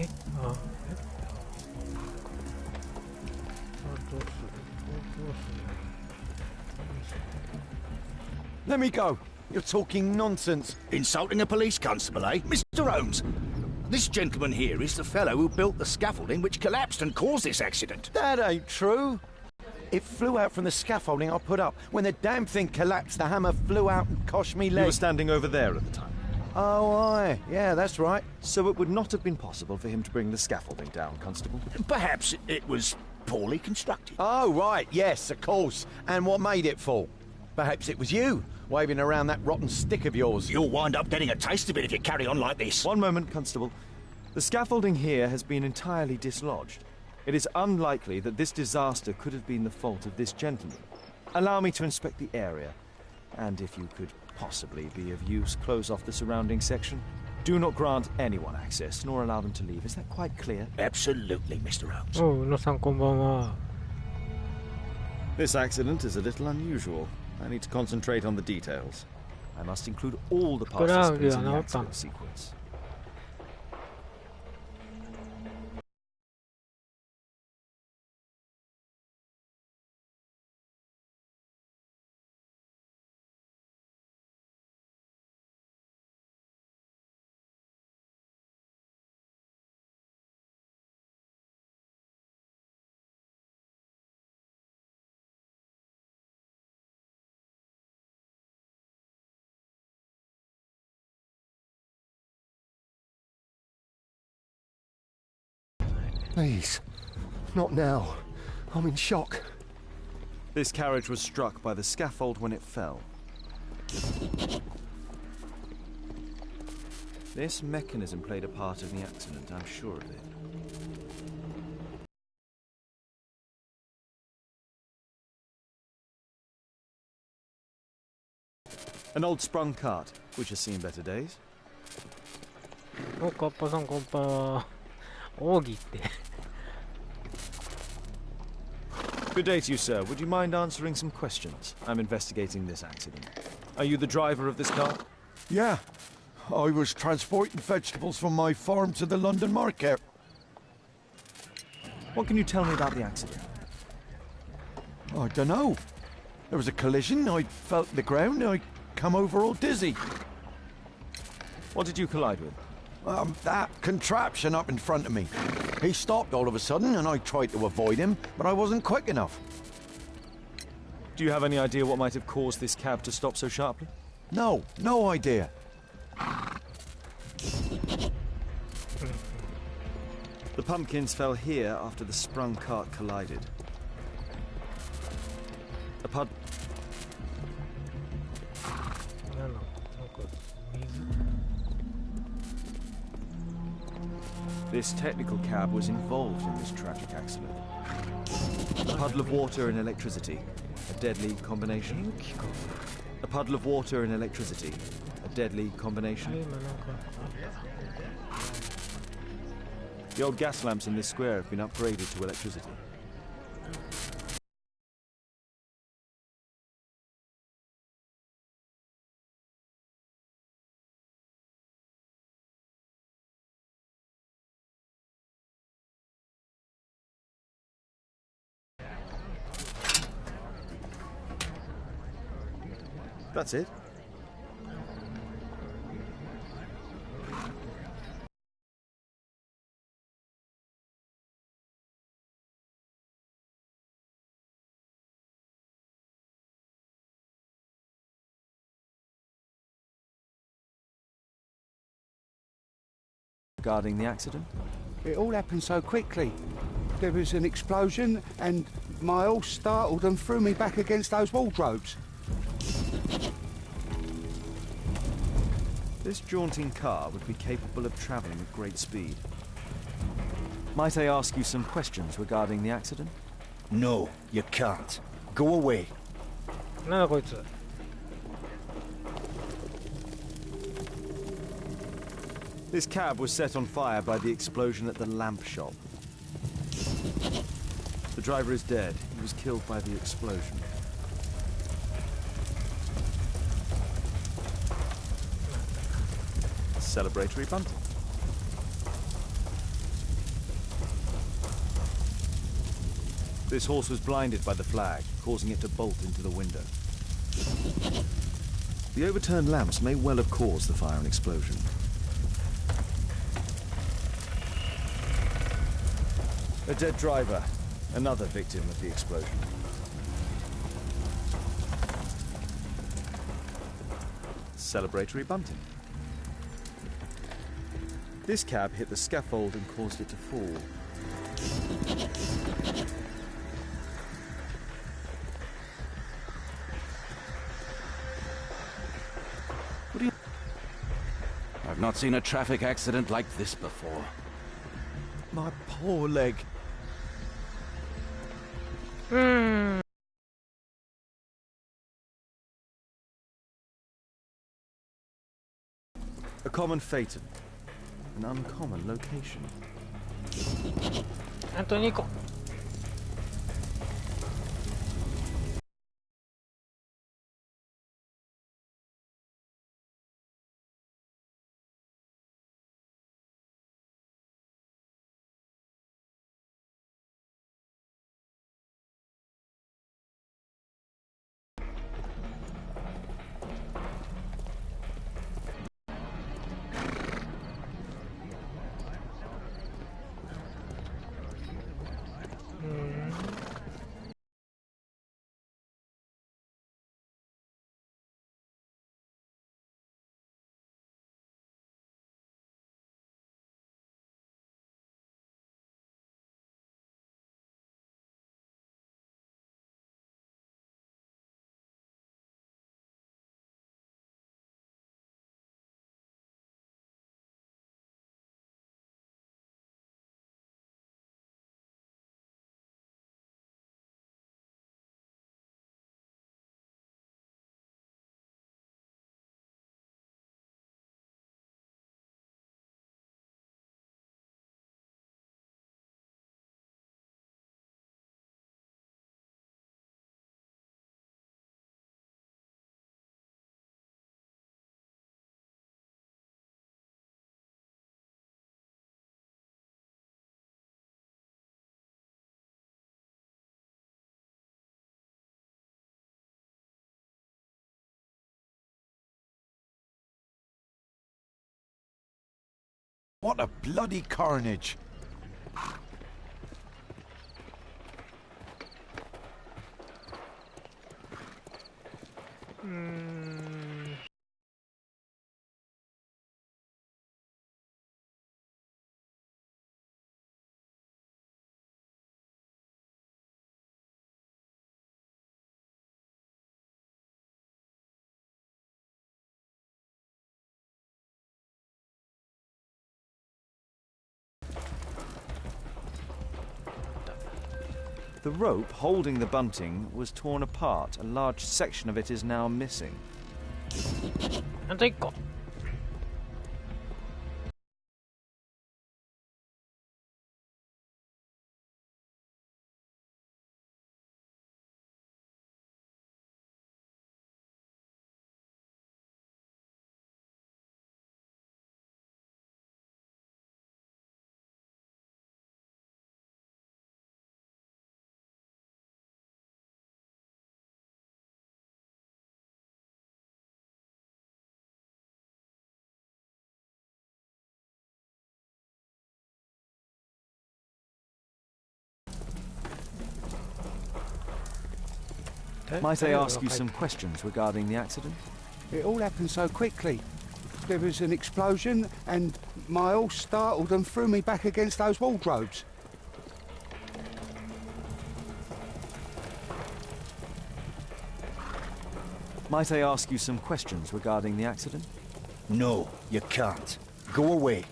え、あ、え、どうする？ Let me go. You're talking nonsense. Insulting a police constable, eh? Mr. Holmes, this gentleman here is the fellow who built the scaffolding which collapsed and caused this accident. That ain't true. It flew out from the scaffolding I put up. When the damn thing collapsed, the hammer flew out and cost me legs. You were standing over there at the time. Oh, aye. Yeah, that's right. So it would not have been possible for him to bring the scaffolding down, Constable? Perhaps it was poorly constructed. Oh, right. Yes, of course. And what made it fall? Perhaps it was you, waving around that rotten stick of yours. You'll wind up getting a taste of it if you carry on like this. One moment, Constable. The scaffolding here has been entirely dislodged. It is unlikely that this disaster could have been the fault of this gentleman. Allow me to inspect the area, and if you could possibly be of use, close off the surrounding section. Do not grant anyone access, nor allow them to leave. Is that quite clear? Absolutely, Mr. Holmes. おう、宇野さんこんばんは。 This accident is a little unusual. I need to concentrate on the details. I must include all the participants in the accident sequence. Please, not now. I'm in shock. This carriage was struck by the scaffold when it fell. This mechanism played a part in the accident, I'm sure of it. An old sprung cart, which has seen better days. お、カッパさんこんばんは。奥義って。Good day to you, sir. Would you mind answering some questions? I'm investigating this accident. Are you the driver of this car? Yeah. I was transporting vegetables from my farm to the London market. What can you tell me about the accident? I don't know. There was a collision. I felt the ground. I come over all dizzy. What did you collide with? That contraption up in front of me. He stopped all of a sudden, and I tried to avoid him, but I wasn't quick enough. Do you have any idea what might have caused this cab to stop so sharply? No, no idea. The pumpkins fell here after the sprung cart collided. A pud... なんか水。 This technical cab was involved in this tragic accident. A puddle of water and electricity, a deadly combination. A puddle of water and electricity, a deadly combination. The old gas lamps in this square have been upgraded to electricity. That's it. Regarding the accident? It all happened so quickly. There was an explosion and my horse startled and threw me back against those wardrobes. This jaunting car would be capable of travelling at great speed. Might I ask you some questions regarding the accident? No, you can't. Go away. なんだこいつ。 This cab was set on fire by the explosion at the lamp shop. The driver is dead. He was killed by the explosion. Celebratory bunting. This horse was blinded by the flag, causing it to bolt into the window. The overturned lamps may well have caused the fire and explosion. A dead driver, another victim of the explosion. Celebratory bunting. This cab hit the scaffold and caused it to fall. I've not seen a traffic accident like this before. My poor leg. A common phaeton. An uncommon location. あと2個。What a bloody carnage! The rope holding the bunting was torn apart. A large section of it is now missing. あと1個。Might I ask you some questions regarding the accident? It all happened so quickly. There was an explosion and my horse startled and threw me back against those wardrobes. Might I ask you some questions regarding the accident? No, you can't. Go away.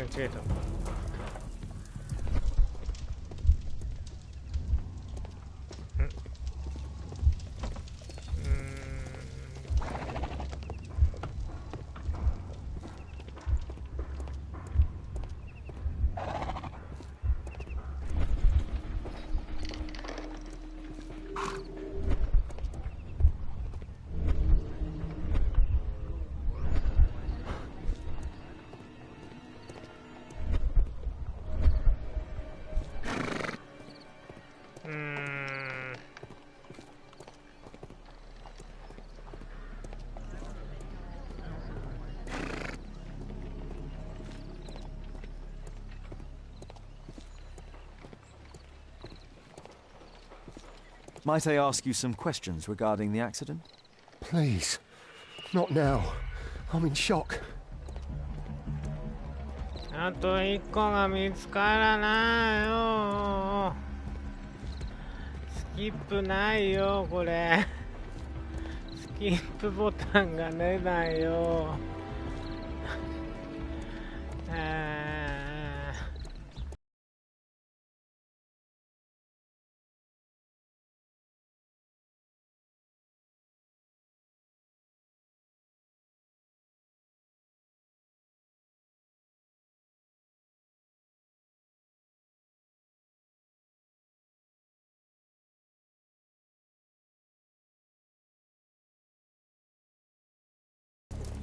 違えた。Might I ask you some questions regarding the accident? Please. Not now. I'm in shock. あと1個が見つからないよ。スキップないよ、これ。スキップボタンが出ないよ。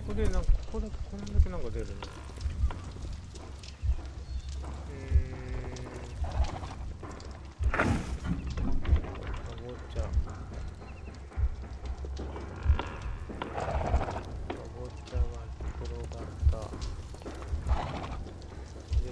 これなんかこれだけなんか出るね。かぼちゃ。かぼちゃが転がった。で。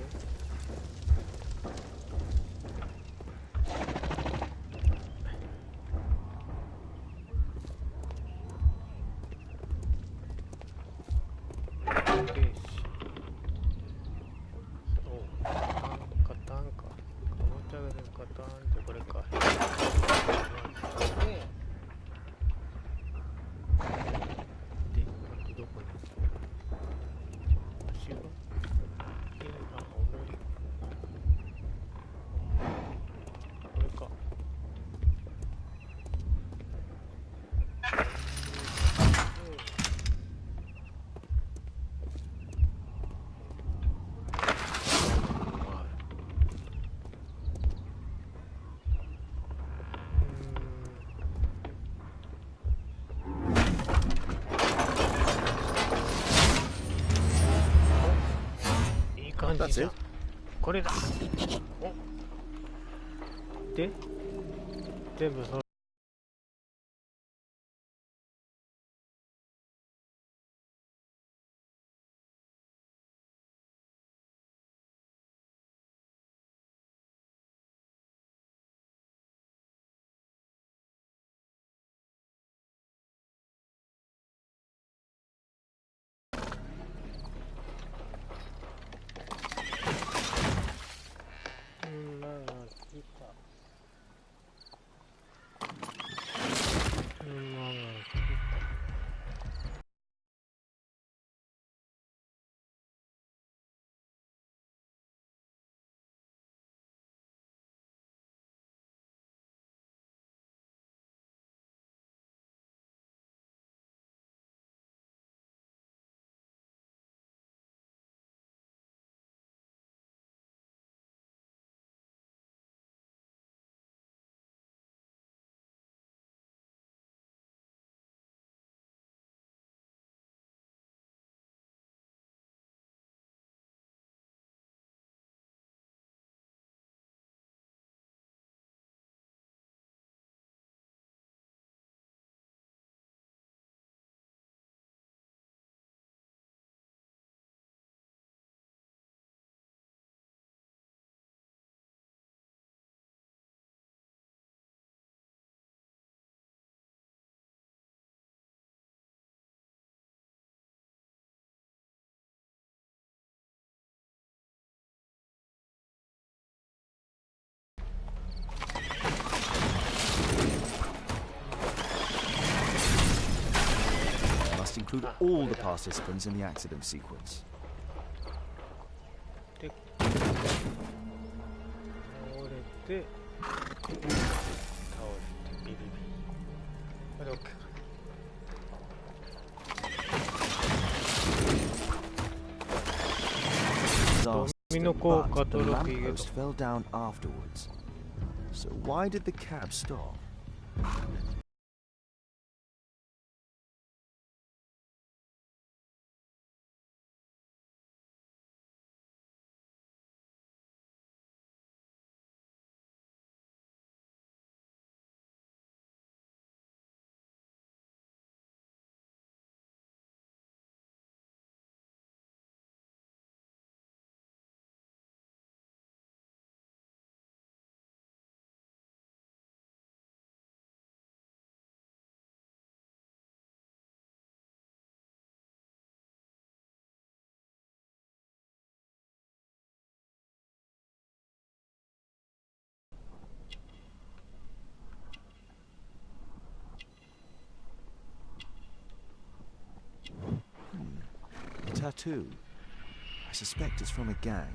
That's it. これだ。おで全部それ。Include all the participants in the accident sequence. て倒してビリビリ。これで OK か。Domino But the Koka lamppost fell down afterwards. So why did the cab stop? A tattoo. I suspect it's from a gang.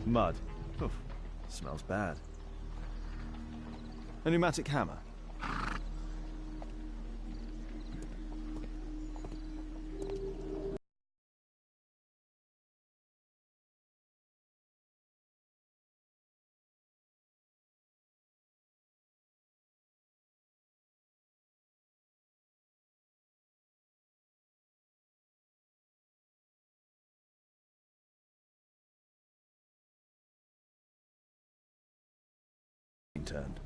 Mud. Oof. Smells bad. A pneumatic hammer. Turned.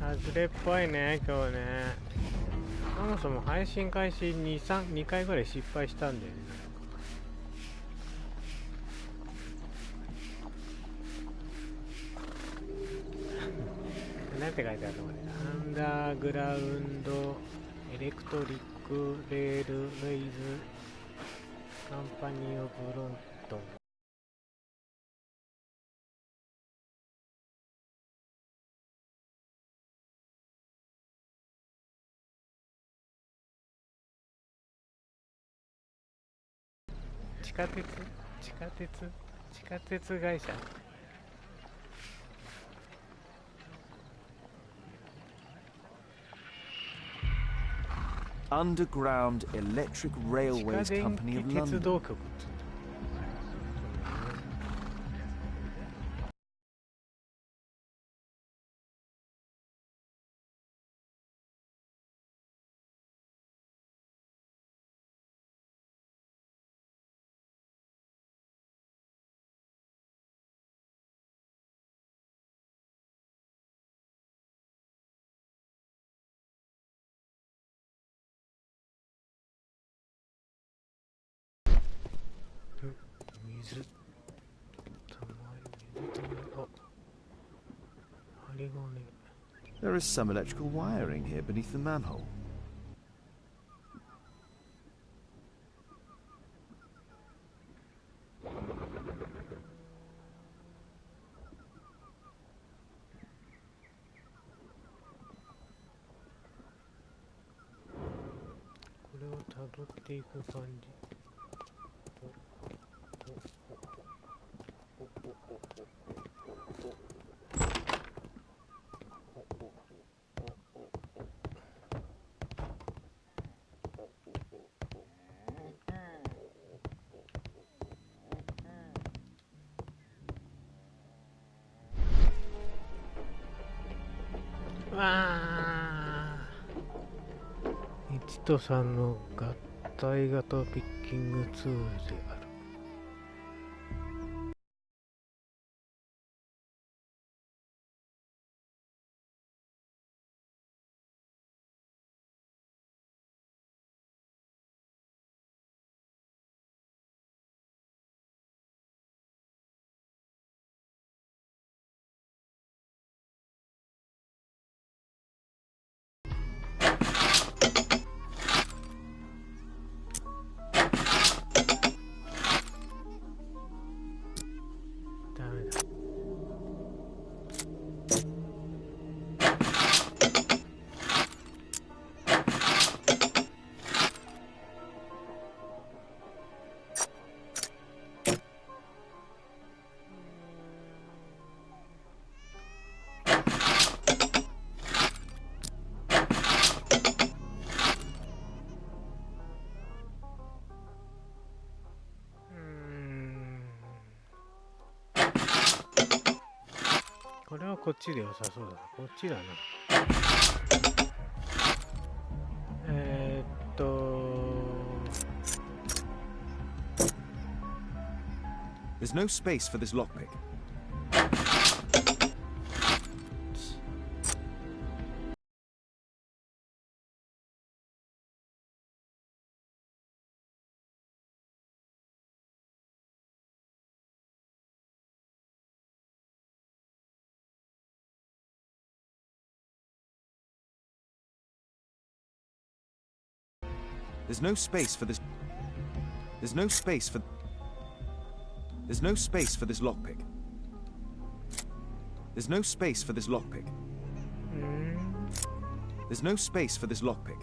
外れっぽいね今日ね。そもそも配信開始2回ぐらい失敗したんだよね。なんて書いてあるのこれ。アンダーグラウンドエレクトリックレールレイズカンパニーオブロンドン。地下鉄会社。Underground Electric 地 Railways 下電 Company of 気鉄 London. 道局。水たまり、針金。 There is some electrical wiring here beneath the manhole. これをたどっていく感じ。わあ、1と3の合体型ピッキングツールである。ダメだ。これはこっちで良さそうだな。こっちだな。There's no space for this lockpick. There's no space for this. There's no space for. There's no space for this lockpick. There's no space for this lockpick. There's no space for this lockpick.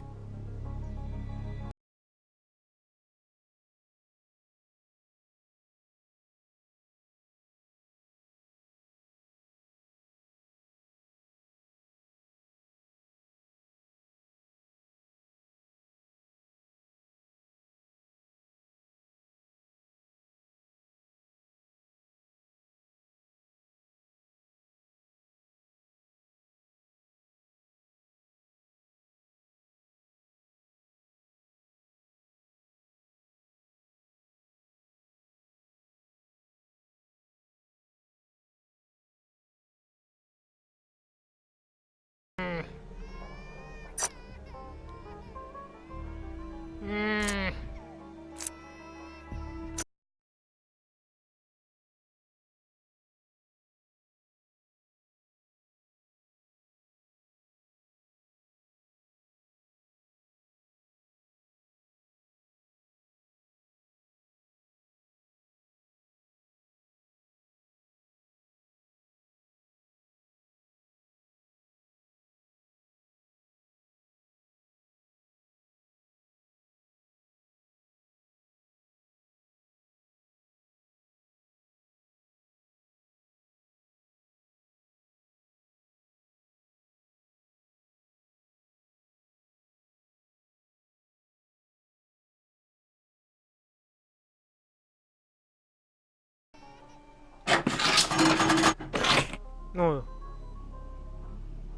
おう、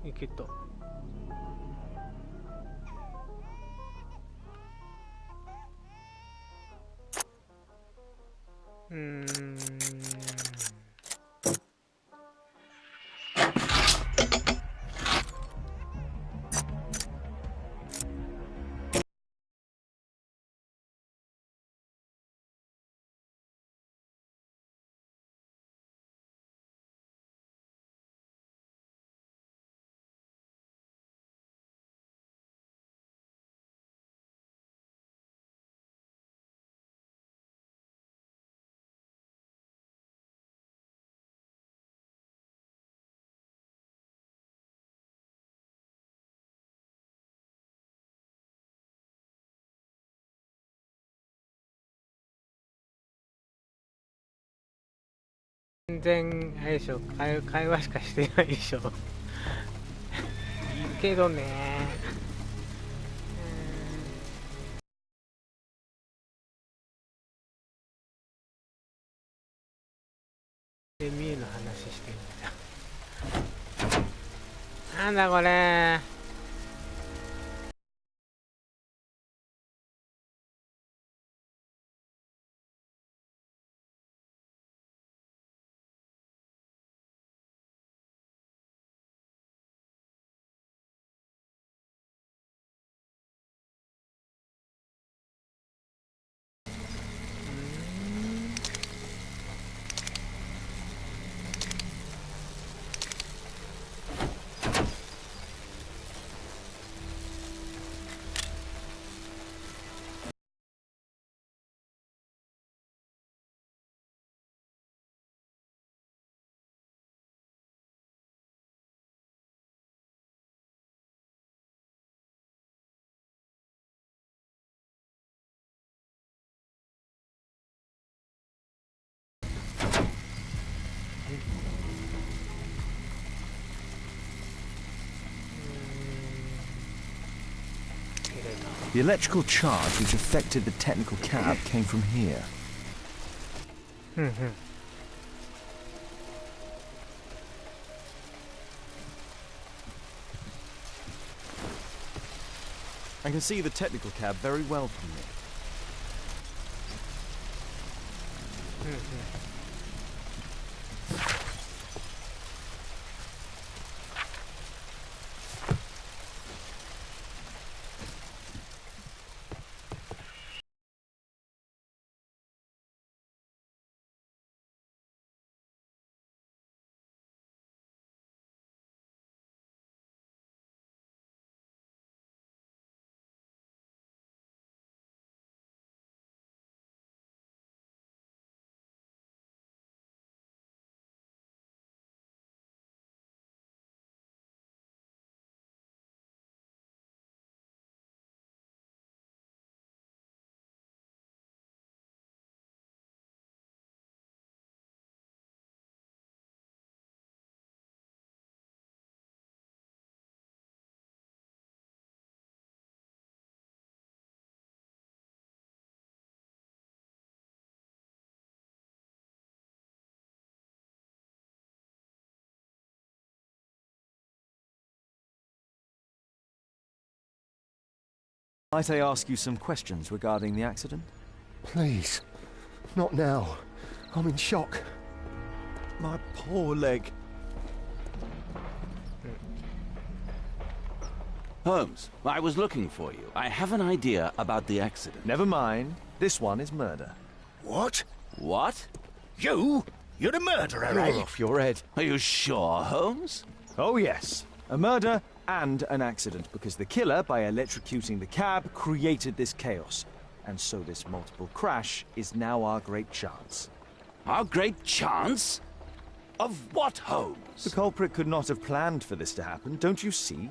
いけた。全然あれでしょ、会話しかしてないでしょ。いいけどね。で、ミュウの話してるんだよ。なんだこれ。The electrical charge which affected the technical cab came from here. I can see the technical cab very well from here. Might I ask you some questions regarding the accident? Please. Not now. I'm in shock. My poor leg. Holmes, I was looking for you. I have an idea about the accident. Never mind. This one is murder. What? What? You? You're the murderer, You're eh? off your head. Are you sure, Holmes? Oh, yes. A murder and an accident, because the killer, by electrocuting the cab, created this chaos. And so this multiple crash is now our great chance. Our great chance? Of what, Holmes? The culprit could not have planned for this to happen, don't you see?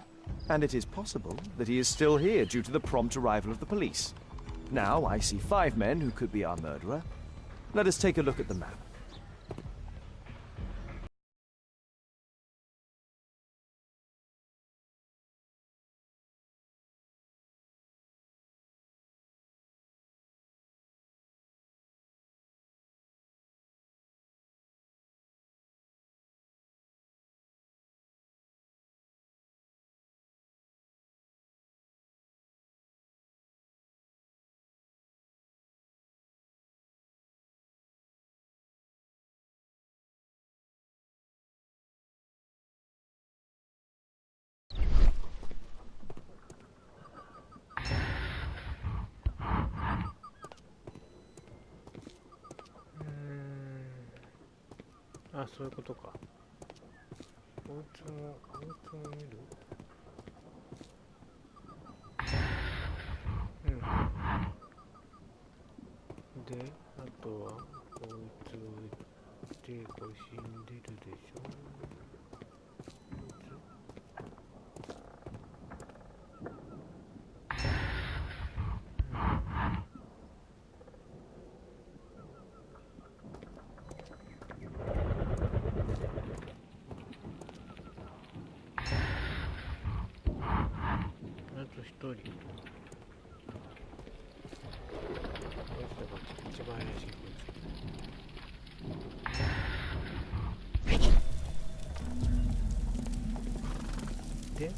And it is possible that he is still here due to the prompt arrival of the police. Now I see 5 men who could be our murderer. Let us take a look at the map. あ、そういうことか。おうつも見る。うん。で、あとはこいつを撃って、これ死んでるでしょ。あと一人。一番怪しいこいつ。で、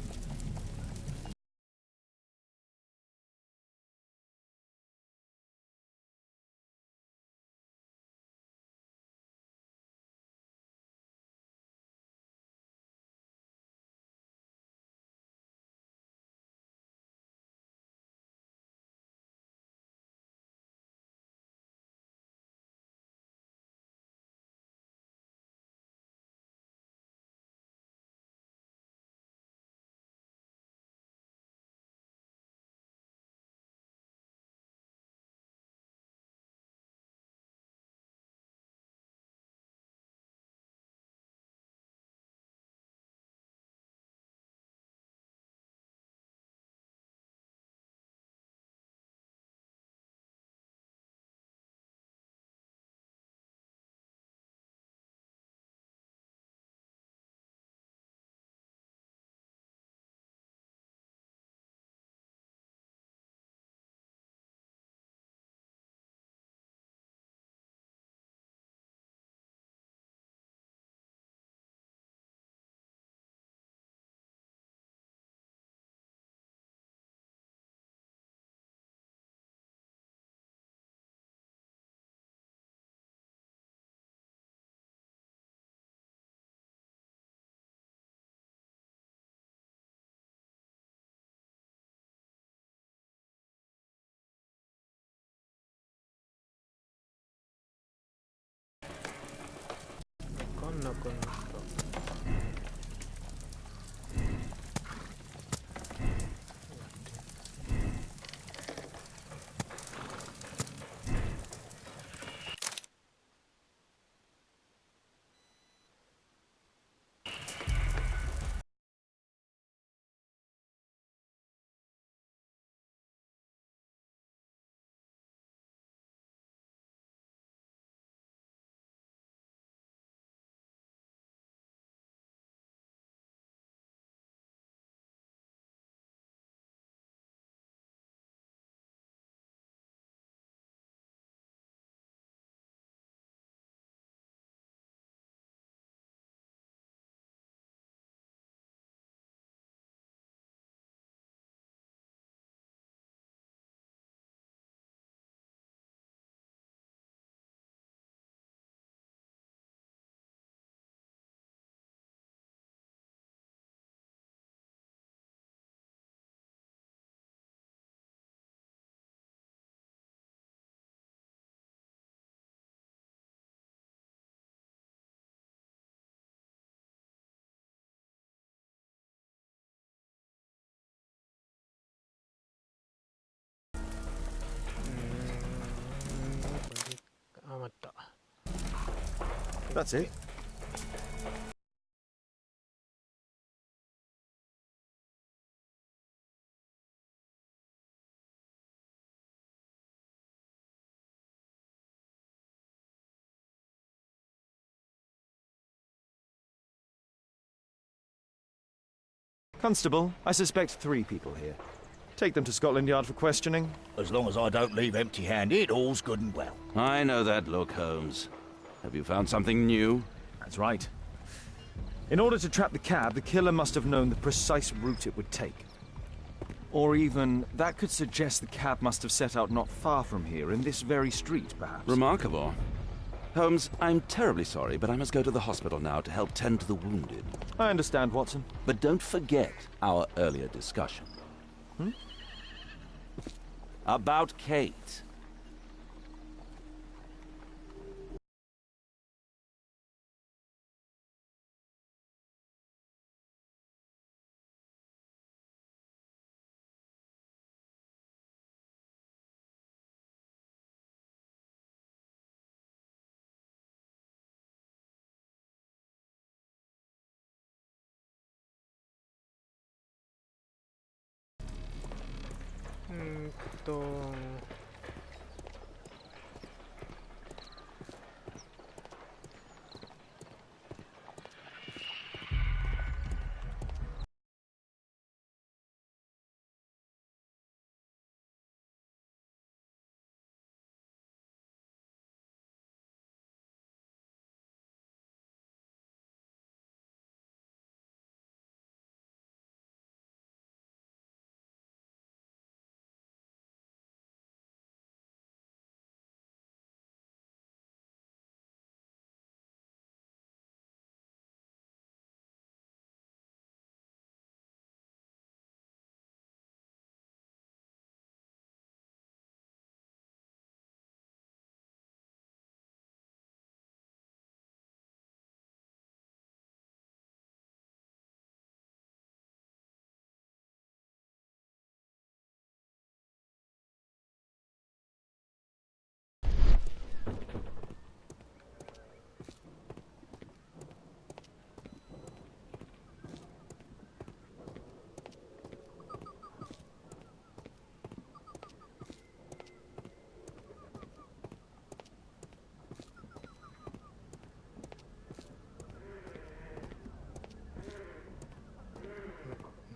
わかんなくなった。あ、待った。That's it. Constable, I suspect 3 people here. Take them to Scotland Yard for questioning. As long as I don't leave empty-handed, all's good and well. I know that look, Holmes. Have you found something new? That's right. In order to trap the cab, the killer must have known the precise route it would take. Or even, that could suggest the cab must have set out not far from here, in this very street, perhaps. Remarkable. Holmes, I'm terribly sorry, but I must go to the hospital now to help tend to the wounded. I understand, Watson. But don't forget our earlier discussion. About Kate. と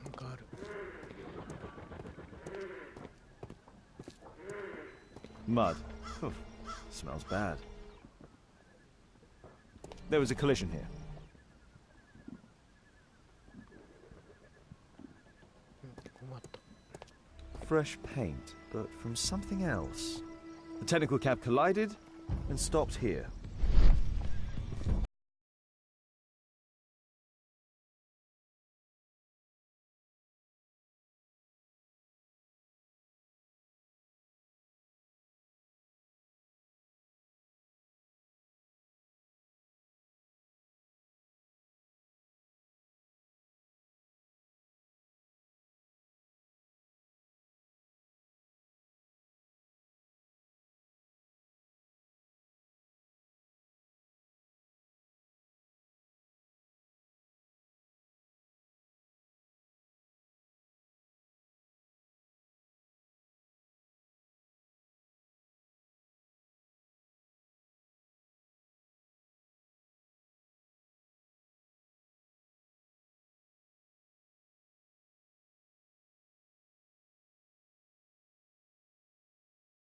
なんかある。 Mud. Phew. Smells bad. There was a collision here. 困った。 Fresh paint, but from something else. The technical cab collided and stopped here.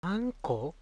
何個？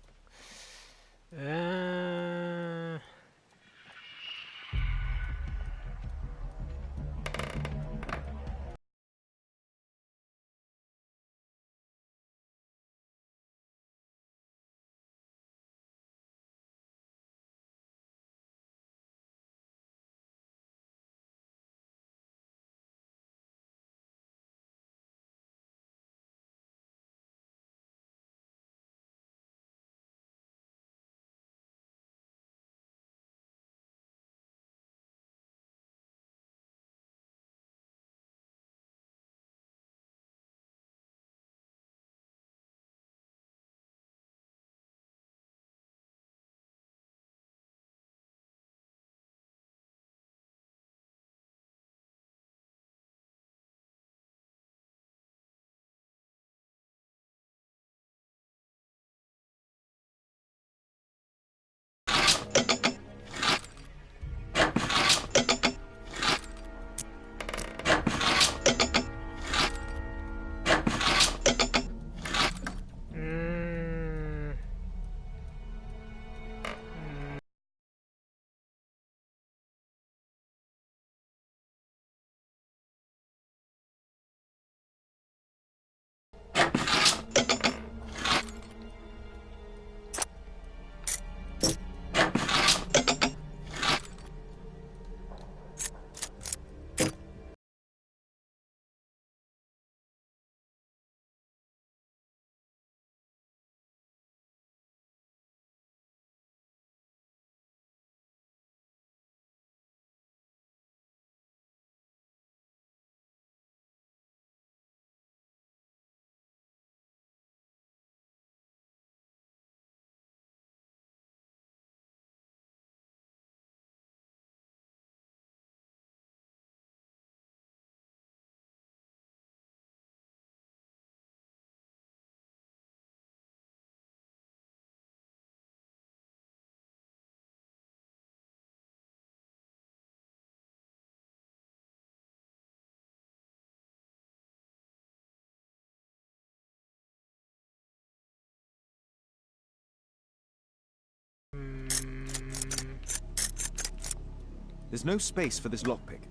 There's no space for this lockpick.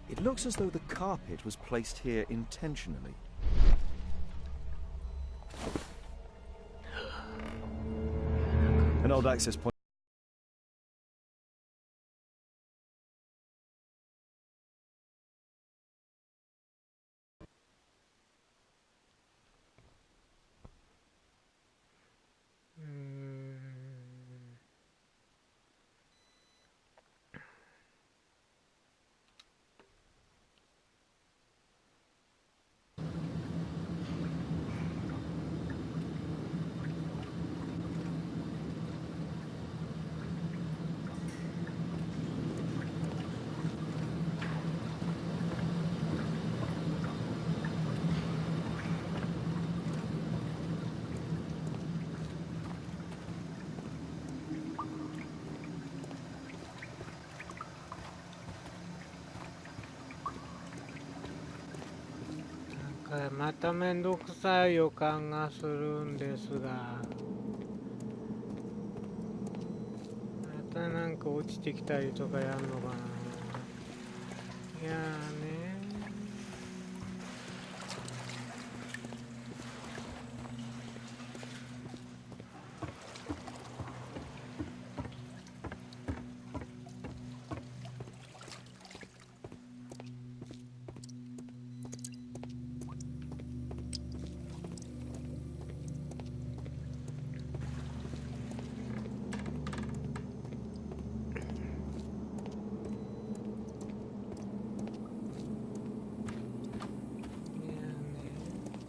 It looks as though the carpet was placed here intentionally. An old access point.なんかまためんどくさい予感がするんですが、またなんか落ちてきたりとかやんのかな。いやーね。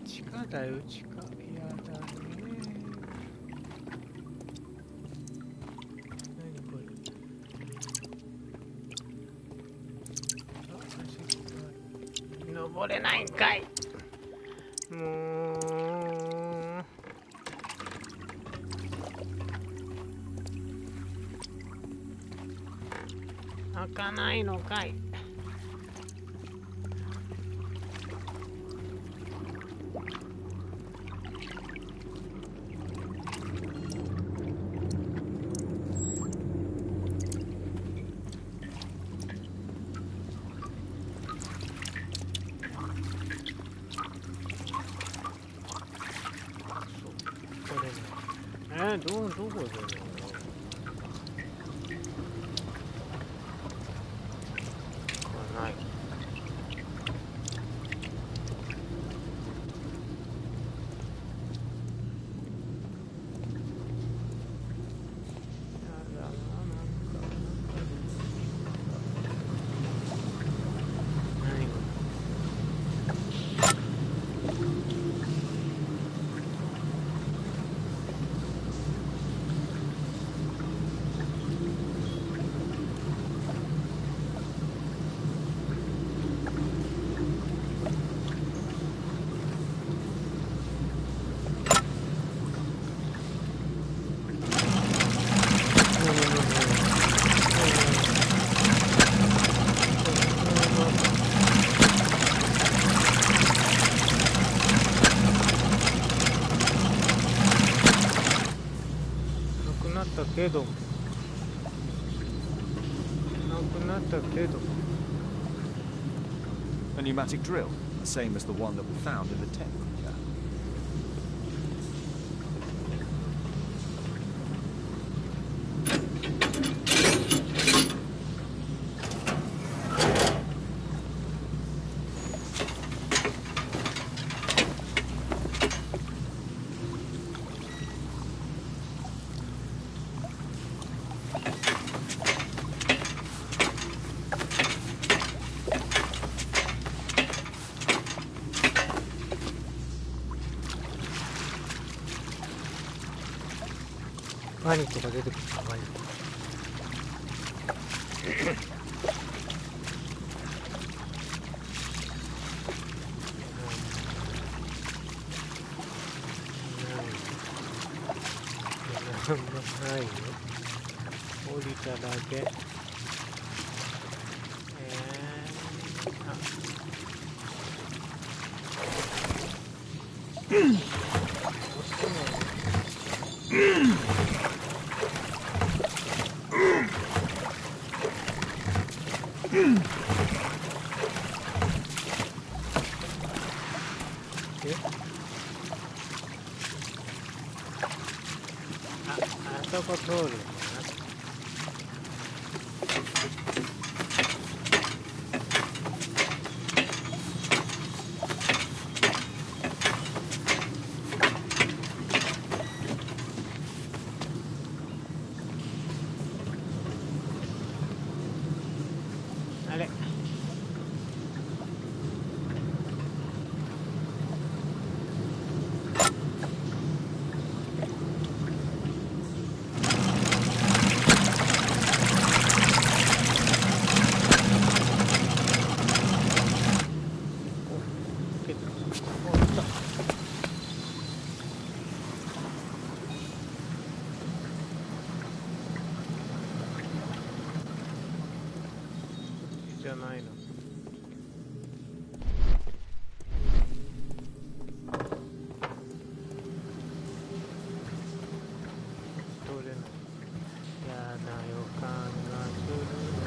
地下だよ、地下。やだね。何これ。あ、登れないんかい。もう。開かないのかい。どこでの？ない。けども、なくなったけども。A pneumatic drill, the same as the one that we found in the tent. Yeah.ワニとか出てくるか、ワニ。ないよ。降りただけ。あそこ通るのかな。あれ。じゃないの。取れない。やだ予感がするのよ。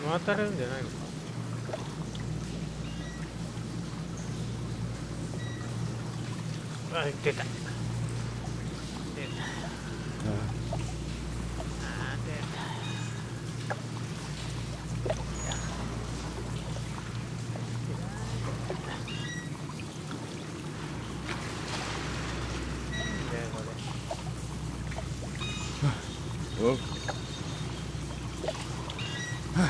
渡れるんじゃないのか。あ、出た。出た。あ、出た。な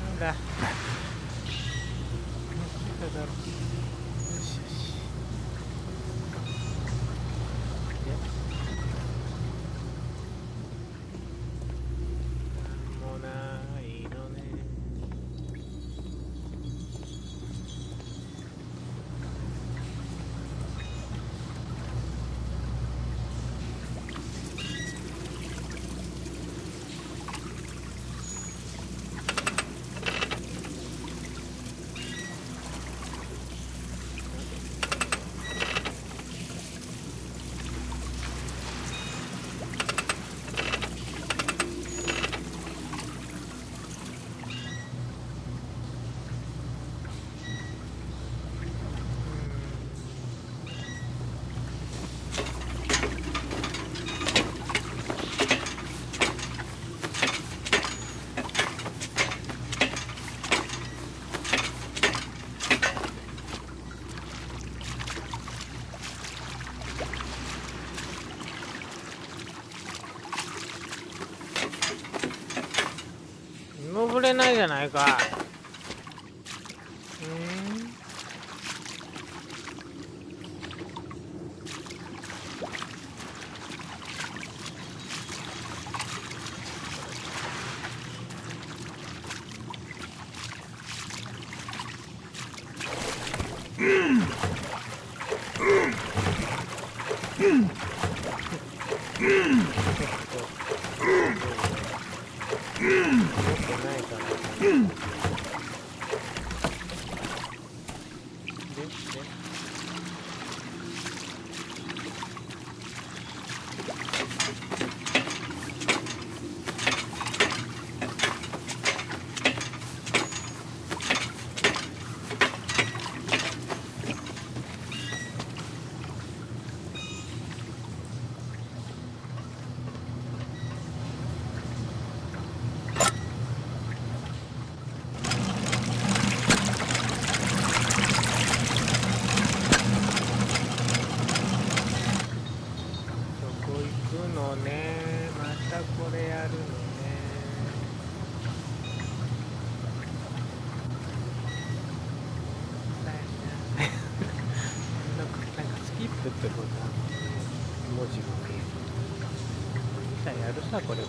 んだ。よしよし。なんもないのね。破れないじゃないか。ってことは文字が見える。さあやるさこれは。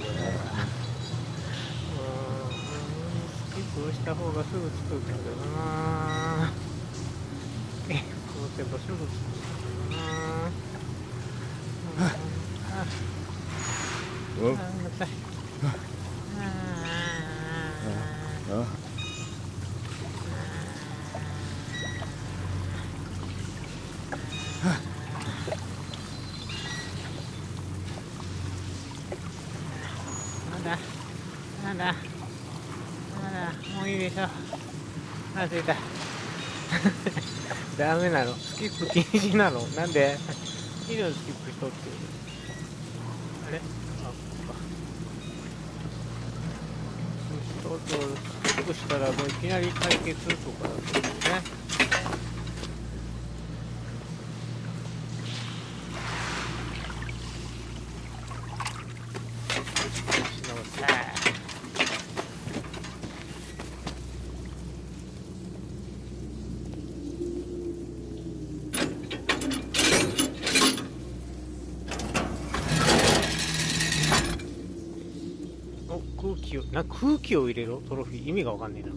スキップした方がすぐつくけどな。こうすればすぐつくけどな。なんだもういいでしょ。あ、着いた。ダメなの、スキップ禁止なの。なんでいいのスキップしとって。あれ、あ、そうそう、スキップしたらもういきなり解決とかだとね。空気を入れろトロフィー、意味がわかんねえな。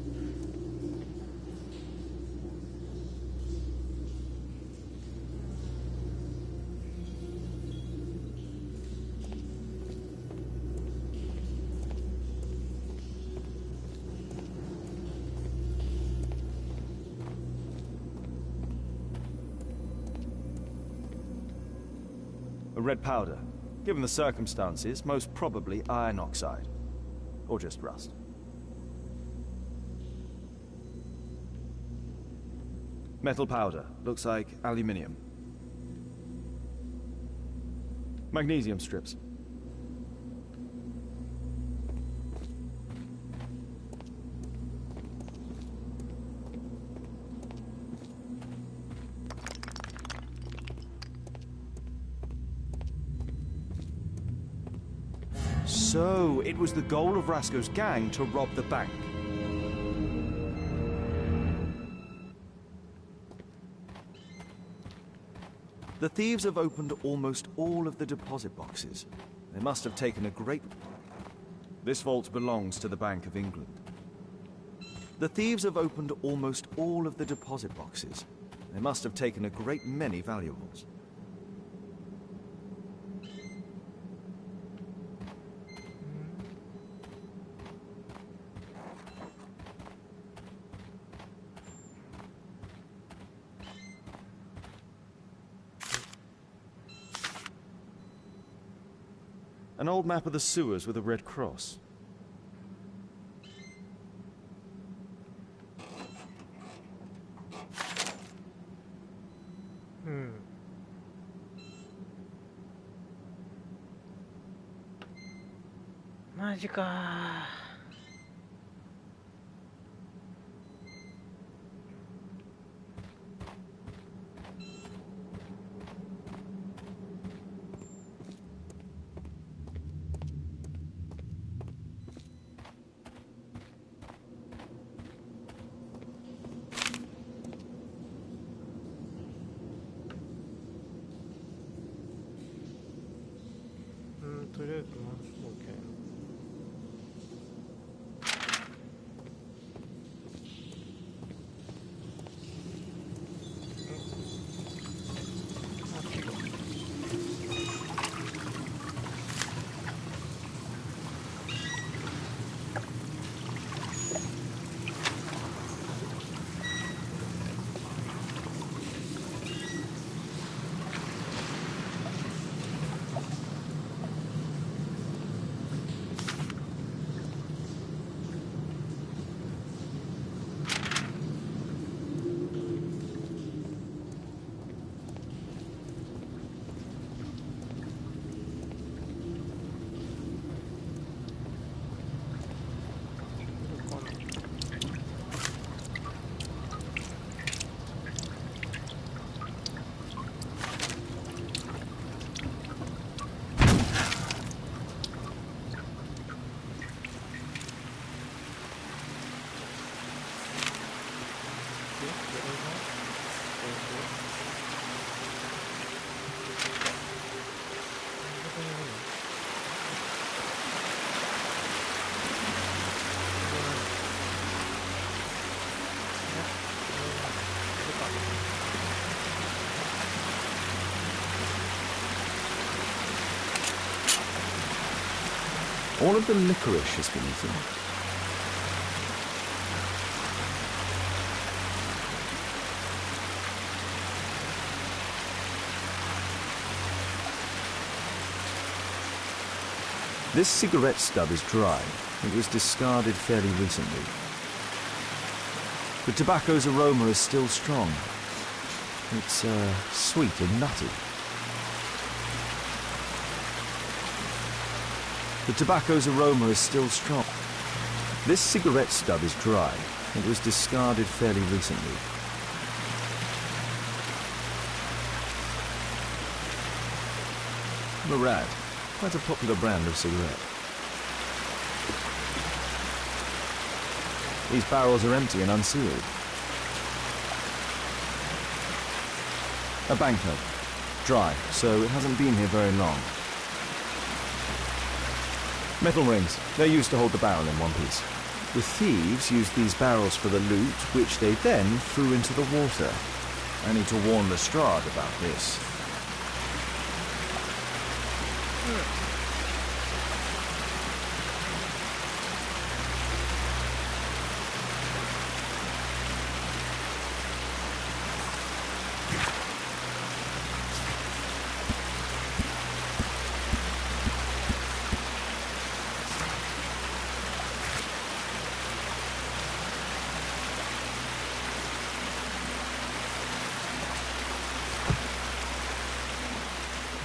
A red powder. Given the circumstances, most probably iron oxide. Or just rust. Metal powder. Looks like aluminium. Magnesium strips. So, it was the goal of Rasco's gang to rob the bank. The thieves have opened almost all of the deposit boxes. They must have taken a great... This vault belongs to the Bank of England. The thieves have opened almost all of the deposit boxes. They must have taken a great many valuables. An old map of the sewers with a red cross. Magica. とりあえずまず OK。All of the licorice has been eaten. This cigarette stub is dry. It was discarded fairly recently. The tobacco's aroma is still strong. It's sweet and nutty. The tobacco's aroma is still strong. This cigarette stub is dry. It was discarded fairly recently. Murad, quite a popular brand of cigarette. These barrels are empty and unsealed. A banknote. Dry, so it hasn't been here very long. Metal rings. They're used to hold the barrel in one piece. The thieves used these barrels for the loot, which they then threw into the water. I need to warn Lestrade about this.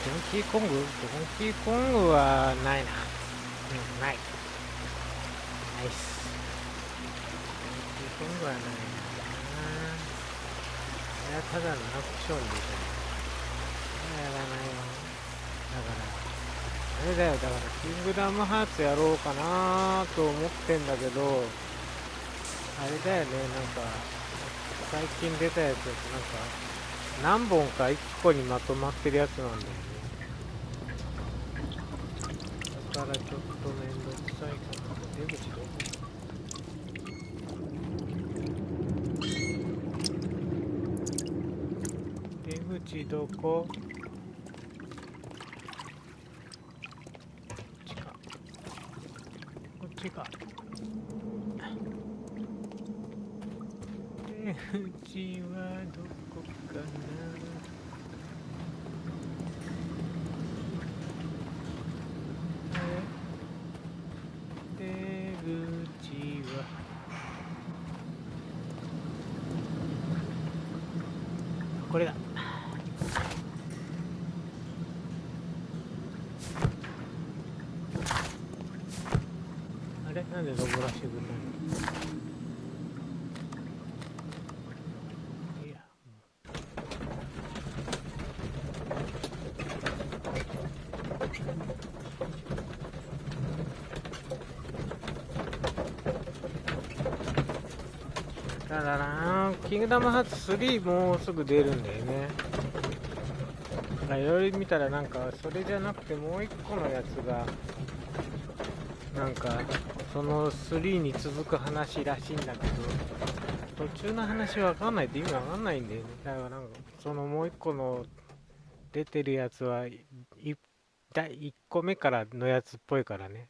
ドンキーコングはないな。ない。ナイス。ドンキーコングはないな。いや、ただのアクションでしょ。やらないよ。だから、あれだよ、だから、キングダムハーツやろうかなと思ってんだけど、あれだよね、なんか、最近出たやつだと、なんか、何本か1個にまとまってるやつなんだよね。だからちょっとめんどくさいかな。出口どこ？出口どこ？こっちか。こっちか。出口はどこかな？これだ。あれなんで登らせてくれないの？いや。ただな、キングダムハーツ3もうすぐ出るんだよね。いろいろ見たらなんかそれじゃなくてもう一個のやつがなんかその3に続く話らしいんだけど、途中の話わかんないって意味わかんないんだよね。だからなんかそのもう一個の出てるやつは第1個目からのやつっぽいからね。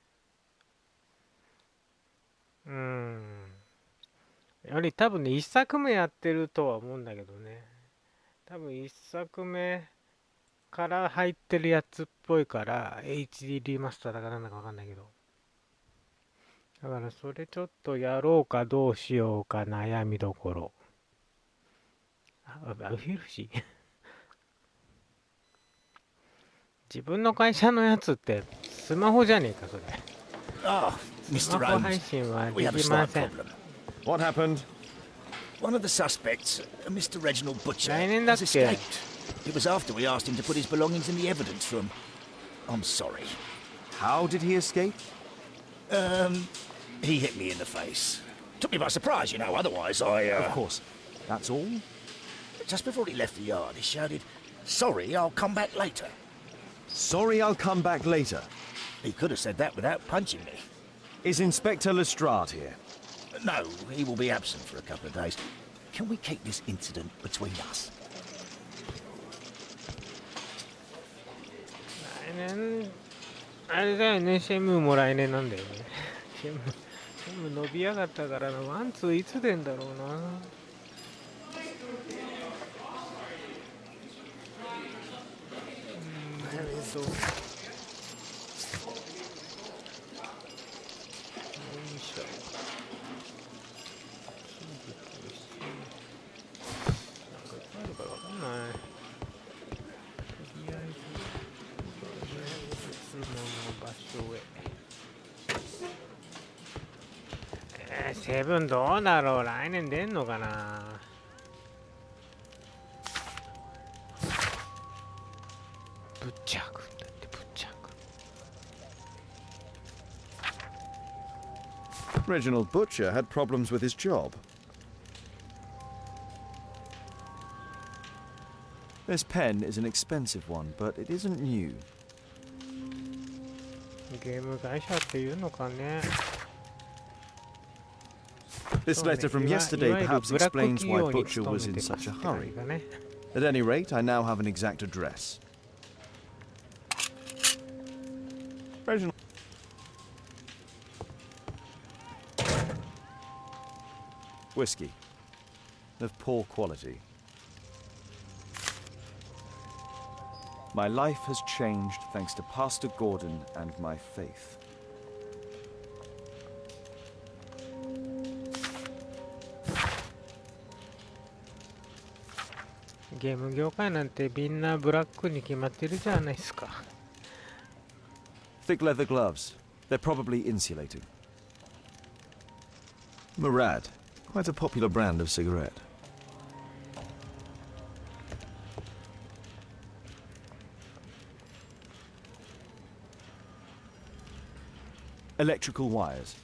より多分ね1作目やってるとは思うんだけどね。多分1作目から入ってるやつっぽいから HD リマスターだかなんだかわかんないけど、だからそれちょっとやろうかどうしようか悩みどころ。ウィルシー自分の会社のやつってスマホじゃねえかそれ。Ah, ス Mr. マホ配 Holmes, 信は we で have a きま slight せん。 problem. What happened? One of the suspects, Mr. Reginald Butcher, 来年だっ has け？ escaped. It was after we asked him to put his belongings in the evidence room. I'm sorry. How did he escape? He hit me in the face. Took me by surprise, you know, otherwise I, Of course. That's all? Just before he left the yard, he shouted, "Sorry, I'll come back later." Sorry, I'll come back later. He could have said that without punching me. Is Inspector Lestrade here? No, he will be absent for a couple of days. Can we keep this incident between us? 来年あれだよね、シェムも来年なんだよね。シェム伸びやがったからな。ワンツーいつ出んだろうな。よいしょ。なんかいっぱいあるからわかんない。とりあえずいつもの場所へ。セブンどうだろう、来年出んのかな。ブッチャー君だってブッチャー君。 Reginald Butcher had problems with his job. This pen is an expensive one, but it isn't new. ゲーム会社っていうのかね。 This letter from yesterday perhaps explains why Butcher was in such a hurry. At any rate, I now have an exact address. Reginald. Whiskey. Of poor quality. My life has changed thanks to Pastor Gordon and my faith. ゲーム業界なんてみんなブラックに決まってるじゃないですか。 Thick leather gloves. They're probably insulating. Murad. Quite a popular brand of cigarette. Electrical wires.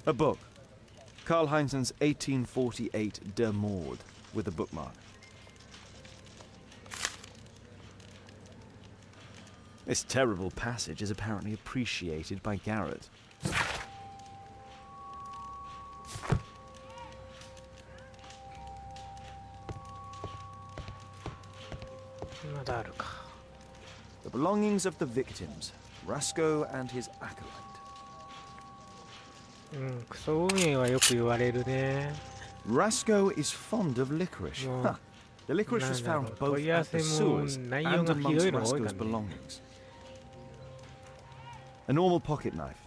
A book. Karl Heinzen's 1848 Der Mord, with a bookmark. This terrible passage is apparently appreciated by Garrett. The belongings of the victims, Rasco and his acolyte. クソ運営はよく言われるね。 Rasco is fond of licorice. No. Huh. The licorice was found both at the sewers and amongst Rasco's belongings. A normal pocket knife.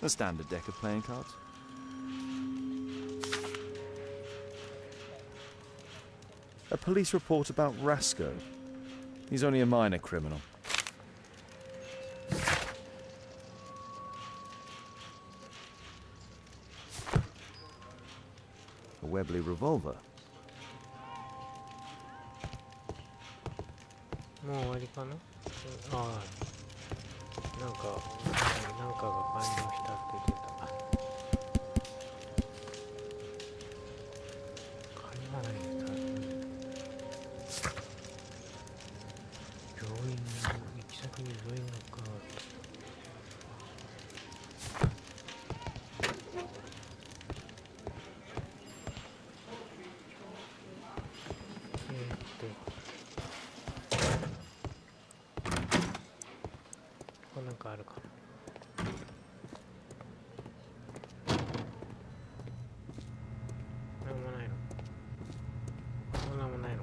A standard deck of playing cards. A police report about Rasco. He's only a minor criminal. A Webley revolver. もう終わりかな。ああ。なんかが完了したって言ってた。会話ないんだ。病院の行き先に病院が変わる。ここなんかあるかな。なんもないの。なんもないの。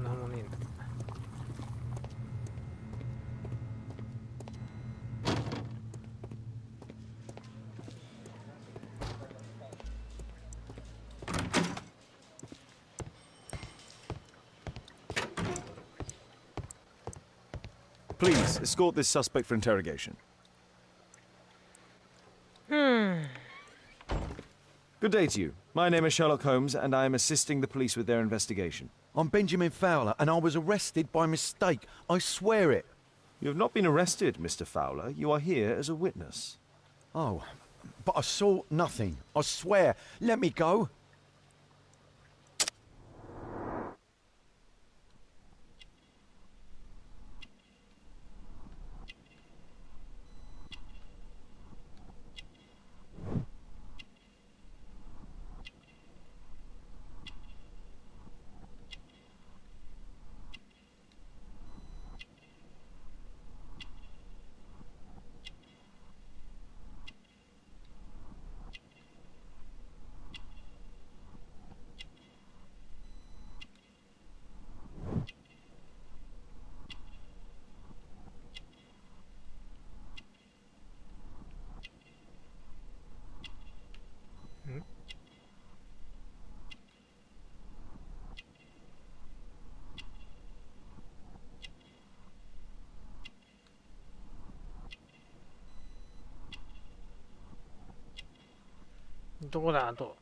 なんもねえんだ。Please, escort this suspect for interrogation. Good day to you. My name is Sherlock Holmes, and I am assisting the police with their investigation. I'm Benjamin Fowler, and I was arrested by mistake. I swear it. You have not been arrested, Mr. Fowler. You are here as a witness. Oh, but I saw nothing. I swear. Let me go. Hmm? Doこだと。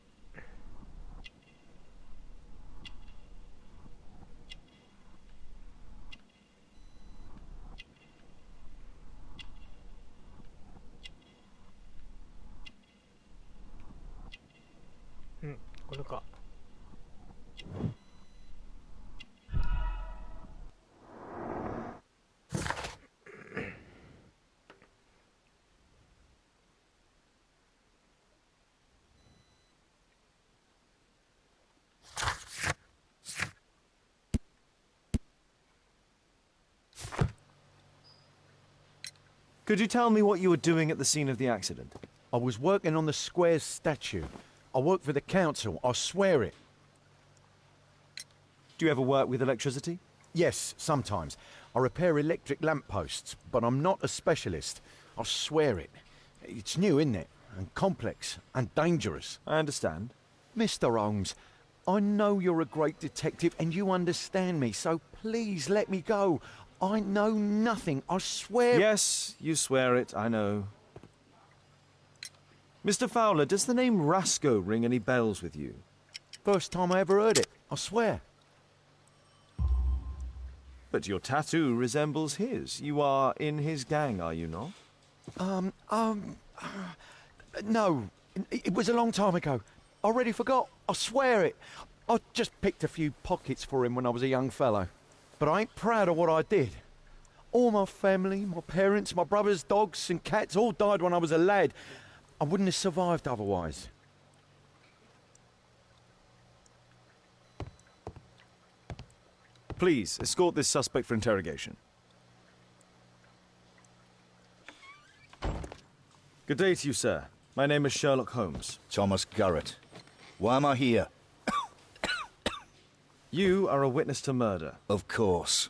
うん、これか。Could you tell me what you were doing at the scene of the accident? I was working on the square's statue. I work for the council. I swear it. Do you ever work with electricity? Yes, sometimes. I repair electric lampposts, but I'm not a specialist. I swear it. It's new, isn't it? And complex and dangerous. I understand. Mr. Holmes, I know you're a great detective and you understand me, so please let me go. I know nothing, I swear... Yes, you swear it, I know. Mr. Fowler, does the name Rasco ring any bells with you? First time I ever heard it, I swear. But your tattoo resembles his. You are in his gang, are you not? No. It was a long time ago. I already forgot. I swear it. I just picked a few pockets for him when I was a young fellow. But I ain't proud of what I did. All my family, my parents, my brothers, dogs and cats all died when I was a lad. I wouldn't have survived otherwise. Please, escort this suspect for interrogation. Good day to you, sir. My name is Sherlock Holmes. Thomas Garrett. Why am I here? You are a witness to murder. Of course.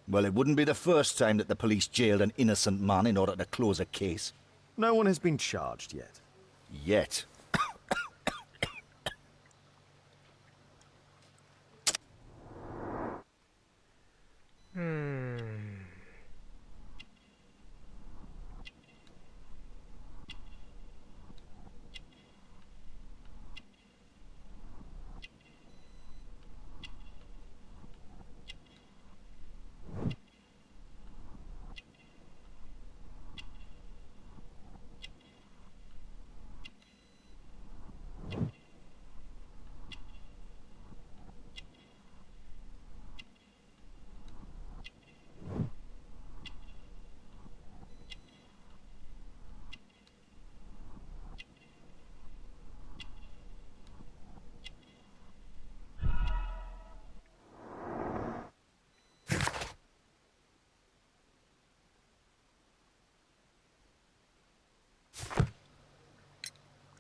Well, it wouldn't be the first time that the police jailed an innocent man in order to close a case. No one has been charged yet. Yet.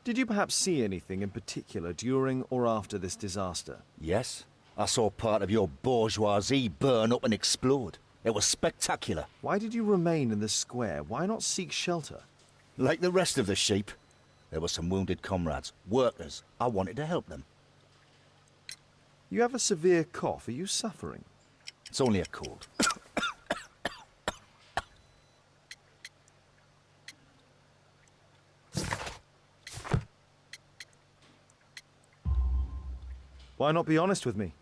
Did you perhaps see anything in particular during or after this disaster? Yes, I saw part of your bourgeoisie burn up and explode. It was spectacular. Why did you remain in the square? Why not seek shelter? Like the rest of the sheep, there were some wounded comrades, workers. I wanted to help them. You have a severe cough. Are you suffering? It's only a cold. Why not be honest with me?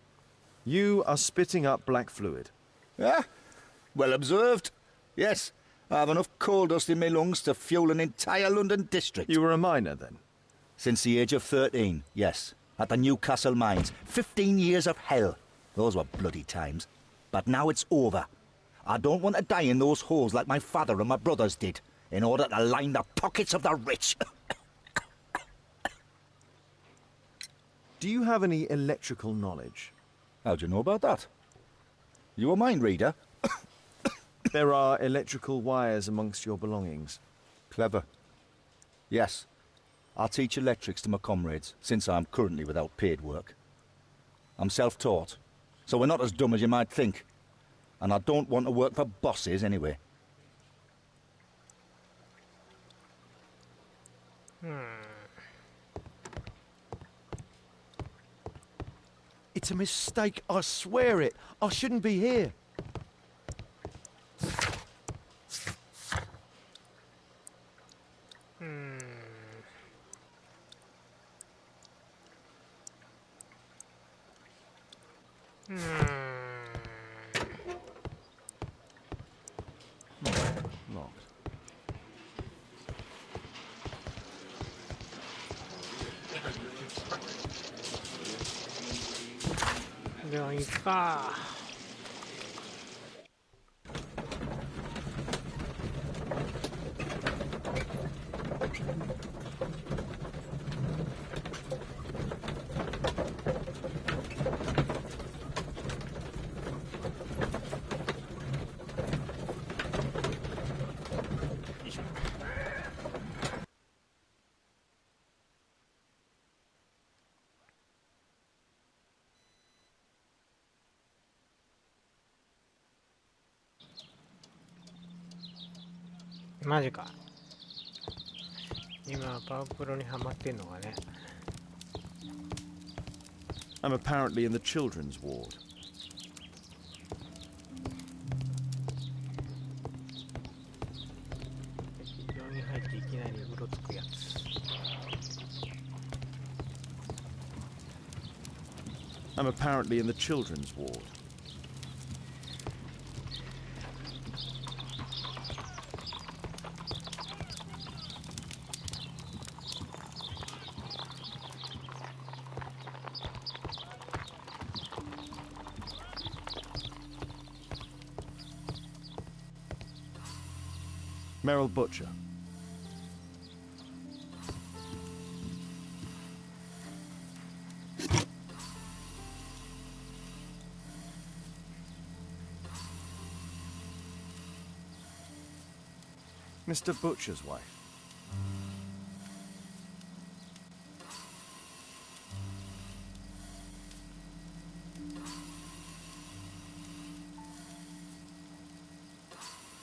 You are spitting up black fluid. Ah, well observed. Yes, I have enough coal dust in my lungs to fuel an entire London district. You were a miner then? Since the age of 13, yes. At the Newcastle mines. 15 years of hell. Those were bloody times. But now it's over. I don't want to die in those holes like my father and my brothers did, in order to line the pockets of the rich. Do you have any electrical knowledge? How do you know about that? You a mind reader? There are electrical wires amongst your belongings. Clever. Yes. I teach electrics to my comrades, since I'm currently without paid work. I'm self-taught, so we're not as dumb as you might think. And I don't want to work for bosses anyway. It's a mistake, I swear it. I shouldn't be here. Locked.では行くか。マジか。今パワープロにハマってんのがね。I'm apparently in the children's ward. 劇場に入っていきなりうろつくやつ。I'm apparently in the children's ward. Merrill Butcher. Mr. Butcher's wife.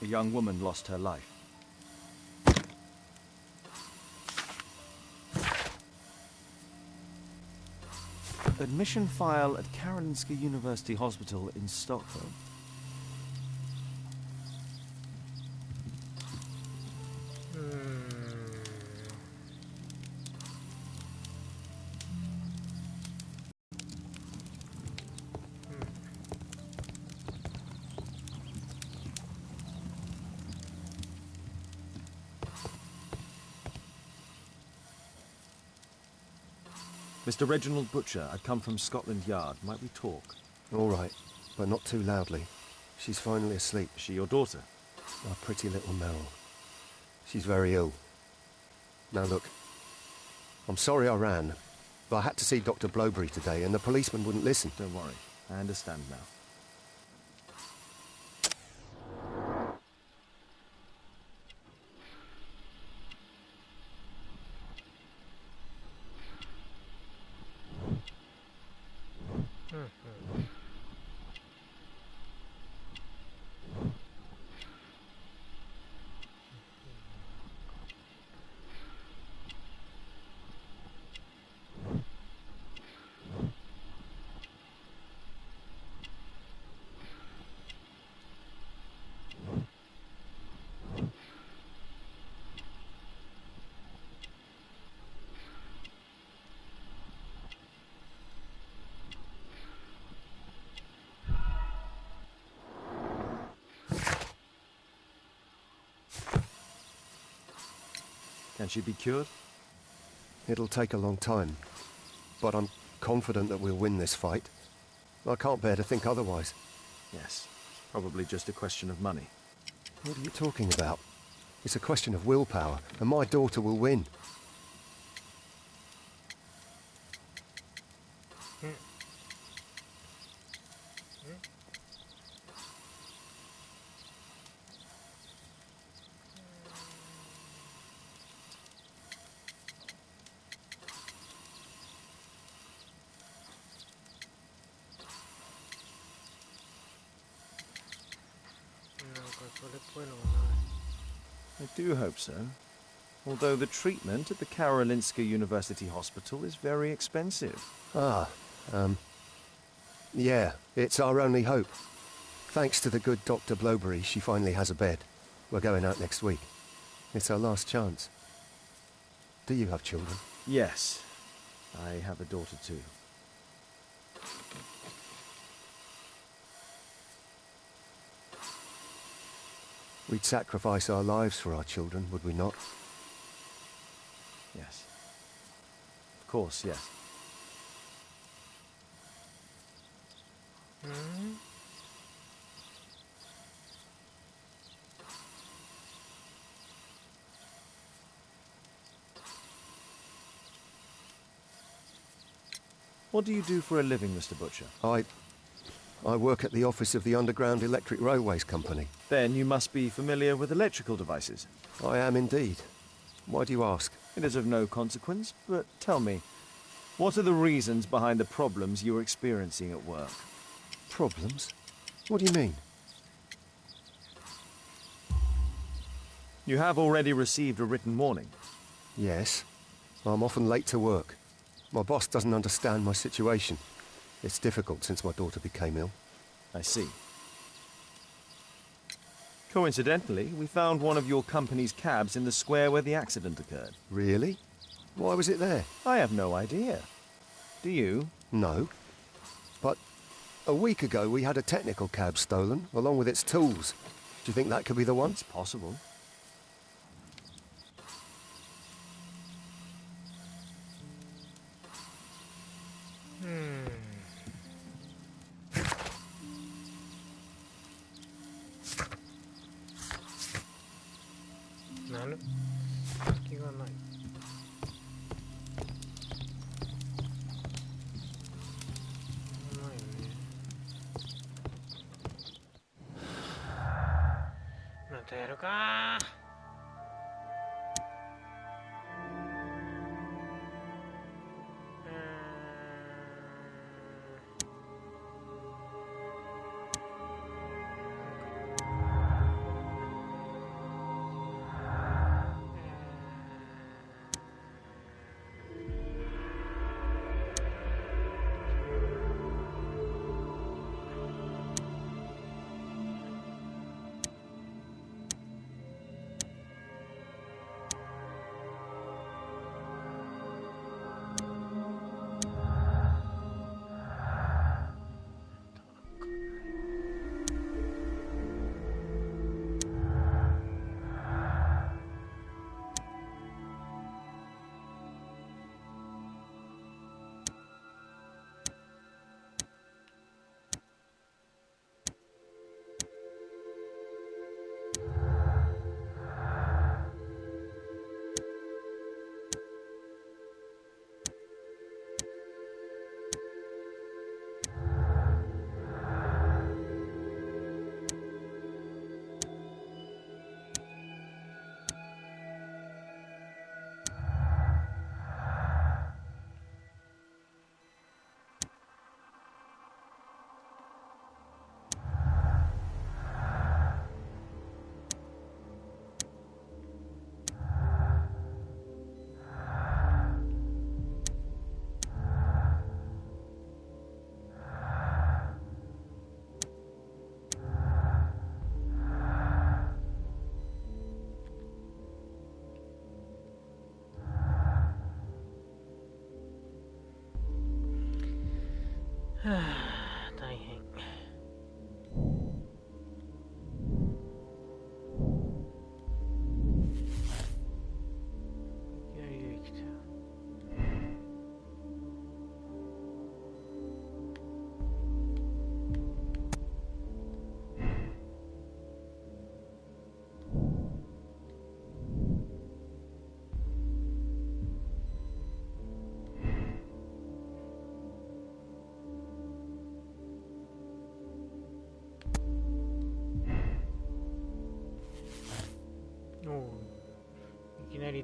A young woman lost her life. Admission file at Karolinska University Hospital in Stockholm. Mr. Reginald Butcher, I come from Scotland Yard. Might we talk? All right, but not too loudly. She's finally asleep. Is she your daughter? Our pretty little Merrill. She's very ill. Now look, I'm sorry I ran, but I had to see Dr. Blowberry today and the policeman wouldn't listen. Don't worry, I understand now. Can she be cured? It'll take a long time, but I'm confident that we'll win this fight. I can't bear to think otherwise. Yes, probably just a question of money. What are you talking about? It's a question of willpower, and my daughter will win. I do hope so. Although the treatment at the Karolinska University Hospital is very expensive. Yeah, it's our only hope. Thanks to the good Dr. Blowberry, she finally has a bed. We're going out next week. It's our last chance. Do you have children? Yes, I have a daughter too. We'd sacrifice our lives for our children, would we not? Yes. Of course, yes. What do you do for a living, Mr. Butcher? I work at the office of the Underground Electric Railways Company. Then you must be familiar with electrical devices. I am indeed. Why do you ask? It is of no consequence, but tell me, what are the reasons behind the problems you're experiencing at work? Problems? What do you mean? You have already received a written warning. Yes. I'm often late to work. My boss doesn't understand my situation. It's difficult since my daughter became ill. I see. Coincidentally, we found one of your company's cabs in the square where the accident occurred. Really? Why was it there? I have no idea. Do you? No. But a week ago we had a technical cab stolen, along with its tools. Do you think that could be the one? It's possible.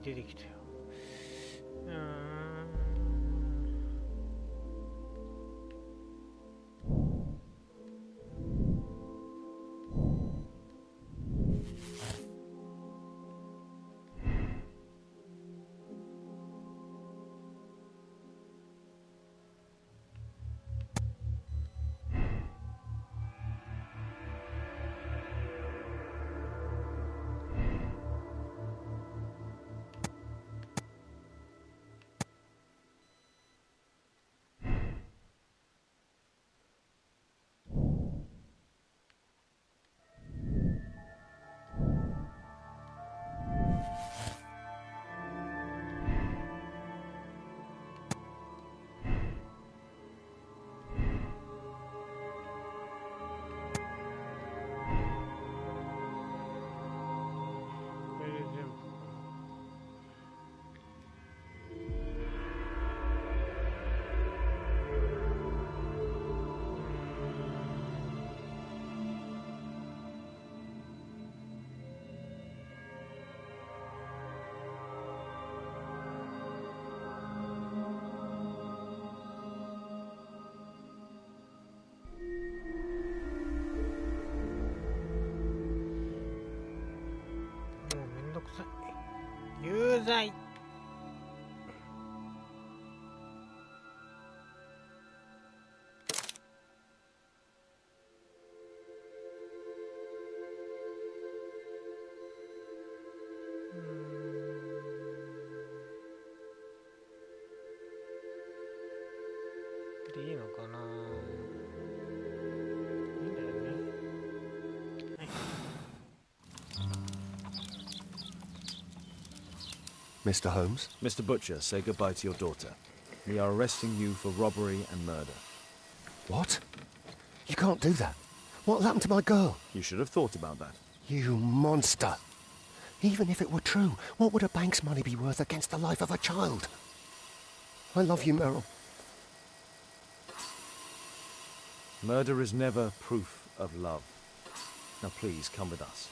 出てきたよ。有罪。でいいのかな。いいんだよね。はい。Mr. Holmes? Mr. Butcher, say goodbye to your daughter. We are arresting you for robbery and murder. What? You can't do that. What happened to my girl? You should have thought about that. You monster. Even if it were true, what would a bank's money be worth against the life of a child? I love you, Merrill. Murder is never proof of love. Now please, come with us.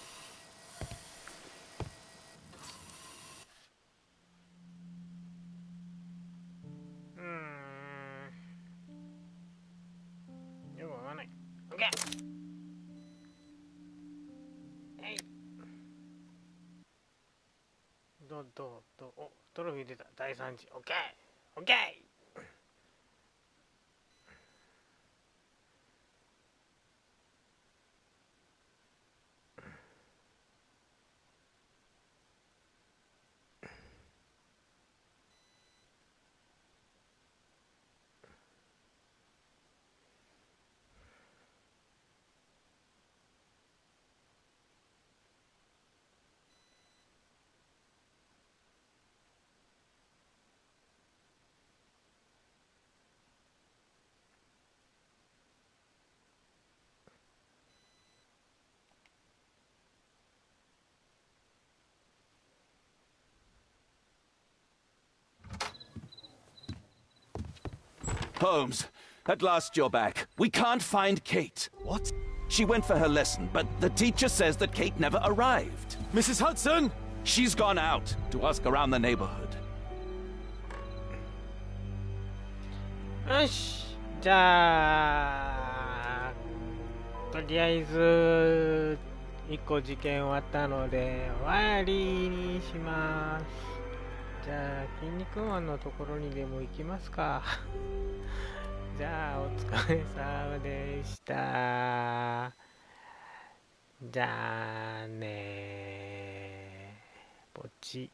Yo, go on. Okay. Hey. お、トロフィー出た。第3次。オッケー。オッケー。Holmes, at last you're back. We can't find Kate. What? She went for her lesson, but the teacher says that Kate never arrived. Mrs. Hudson! She's gone out to ask around the neighborhood. よし。じゃあ、とりあえず、1個事件終わったので、終わりにします。じゃあ、筋肉マンのところにでも行きますか。じゃあ、お疲れ様でした。じゃあねー。ポチ。